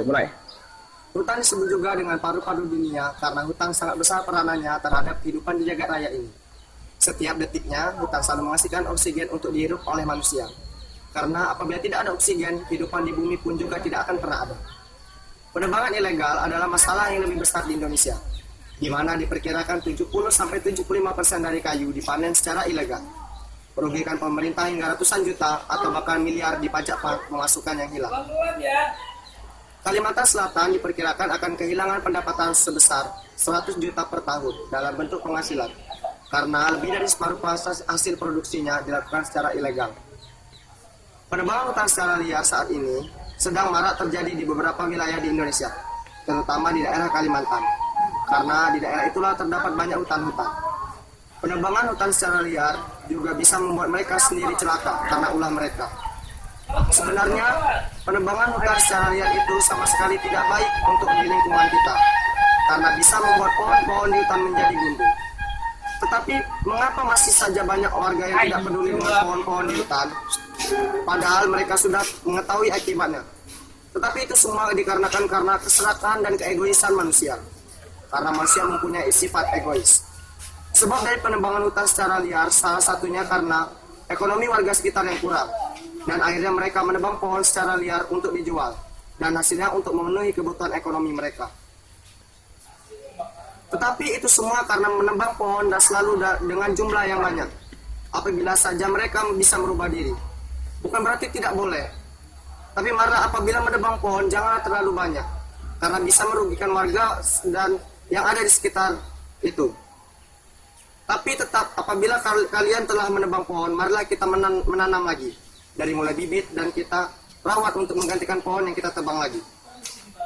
mulai. Hutan disebut juga dengan paru-paru dunia karena hutan sangat besar peranannya terhadap kehidupan di jagat raya ini. Setiap detiknya, hutan selalu menghasilkan oksigen untuk dihirup oleh manusia. Karena apabila tidak ada oksigen, kehidupan di bumi pun juga tidak akan pernah ada. Penebangan ilegal adalah masalah yang lebih besar di Indonesia, di mana diperkirakan 70-75% dari kayu dipanen secara ilegal, merugikan pemerintah hingga ratusan juta atau bahkan miliar di pajak pemasukan yang hilang. Kalimantan Selatan diperkirakan akan kehilangan pendapatan sebesar 100 juta per tahun dalam bentuk penghasilan, karena lebih dari separuh hasil produksinya dilakukan secara ilegal. Penebangan hutan secara liar saat ini sedang marak terjadi di beberapa wilayah di Indonesia, terutama di daerah Kalimantan, karena di daerah itulah terdapat banyak hutan-hutan. Penebangan hutan secara liar juga bisa membuat mereka sendiri celaka karena ulah mereka. Sebenarnya, penebangan hutan secara liar itu sama sekali tidak baik untuk di lingkungan kita, karena bisa membuat pohon-pohon di hutan menjadi gundul. Tetapi, mengapa masih saja banyak warga yang tidak peduli dengan pohon-pohon di hutan, padahal mereka sudah mengetahui akibatnya? Tetapi itu semua dikarenakan karena keserakahan dan keegoisan manusia, karena manusia mempunyai sifat egois. Sebab dari penebangan hutan secara liar, salah satunya karena ekonomi warga sekitar yang kurang, dan akhirnya mereka menebang pohon secara liar untuk dijual, dan hasilnya untuk memenuhi kebutuhan ekonomi mereka. Tetapi itu semua karena menebang pohon dan selalu dengan jumlah yang banyak. Apabila saja mereka bisa merubah diri, bukan berarti tidak boleh. Tapi marah apabila menebang pohon janganlah terlalu banyak, karena bisa merugikan warga dan yang ada di sekitar itu. Tapi tetap apabila kalian telah menebang pohon, marilah kita menanam lagi. Dari mulai bibit dan kita rawat untuk menggantikan pohon yang kita tebang lagi.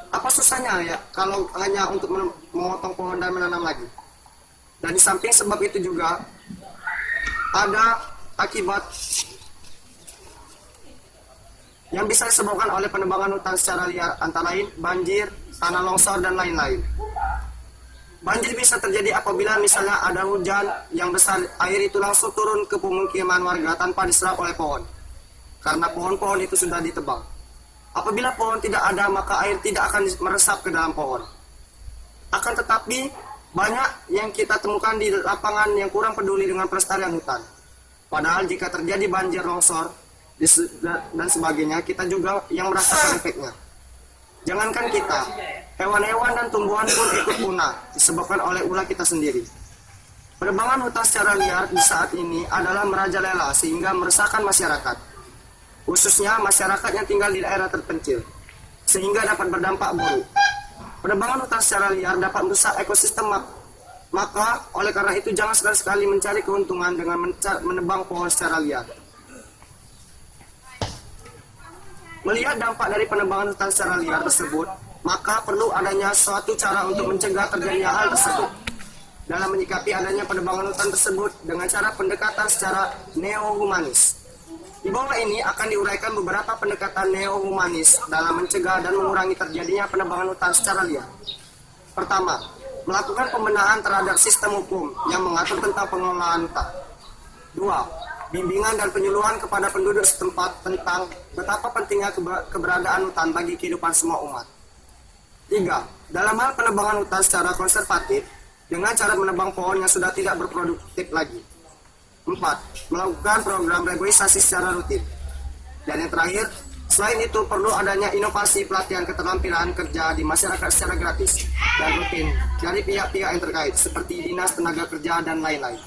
Apa susahnya ya kalau hanya untuk memotong pohon dan menanam lagi? Dan di samping sebab itu juga ada akibat yang bisa disebabkan oleh penebangan hutan secara liar, antara lain banjir, tanah longsor, dan lain-lain. Banjir bisa terjadi apabila misalnya ada hujan yang besar, air itu langsung turun ke pemukiman warga tanpa diserap oleh pohon, karena pohon-pohon itu sudah ditebang. Apabila pohon tidak ada, maka air tidak akan meresap ke dalam pohon. Akan tetapi, banyak yang kita temukan di lapangan yang kurang peduli dengan pelestarian hutan. Padahal jika terjadi banjir, longsor, dan sebagainya, kita juga yang merasakan efeknya. Jangankan kita, hewan-hewan dan tumbuhan pun ikut punah, disebabkan oleh ulah kita sendiri. Penebangan hutan secara liar di saat ini adalah merajalela sehingga meresahkan masyarakat, khususnya masyarakat yang tinggal di daerah terpencil, sehingga dapat berdampak buruk. Penebangan hutan secara liar dapat merusak ekosistem, maka oleh karena itu jangan sekali-sekali mencari keuntungan dengan menebang pohon secara liar. Melihat dampak dari penebangan hutan secara liar tersebut, maka perlu adanya suatu cara untuk mencegah terjadinya hal tersebut. Dalam menyikapi adanya penebangan hutan tersebut dengan cara pendekatan secara neo-humanis. Di bawah ini akan diuraikan beberapa pendekatan neo-humanis dalam mencegah dan mengurangi terjadinya penebangan hutan secara liar. Pertama, melakukan pembenahan terhadap sistem hukum yang mengatur tentang pengelolaan hutan. Dua, bimbingan dan penyuluhan kepada penduduk setempat tentang betapa pentingnya keberadaan hutan bagi kehidupan semua umat. Tiga, dalam hal penebangan hutan secara konservatif dengan cara menebang pohon yang sudah tidak berproduktif lagi. 4. Melakukan program reboisasi secara rutin. Dan yang terakhir, selain itu perlu adanya inovasi pelatihan keterampilan kerja di masyarakat secara gratis dan rutin dari pihak-pihak yang terkait seperti Dinas Tenaga Kerja dan lain-lain.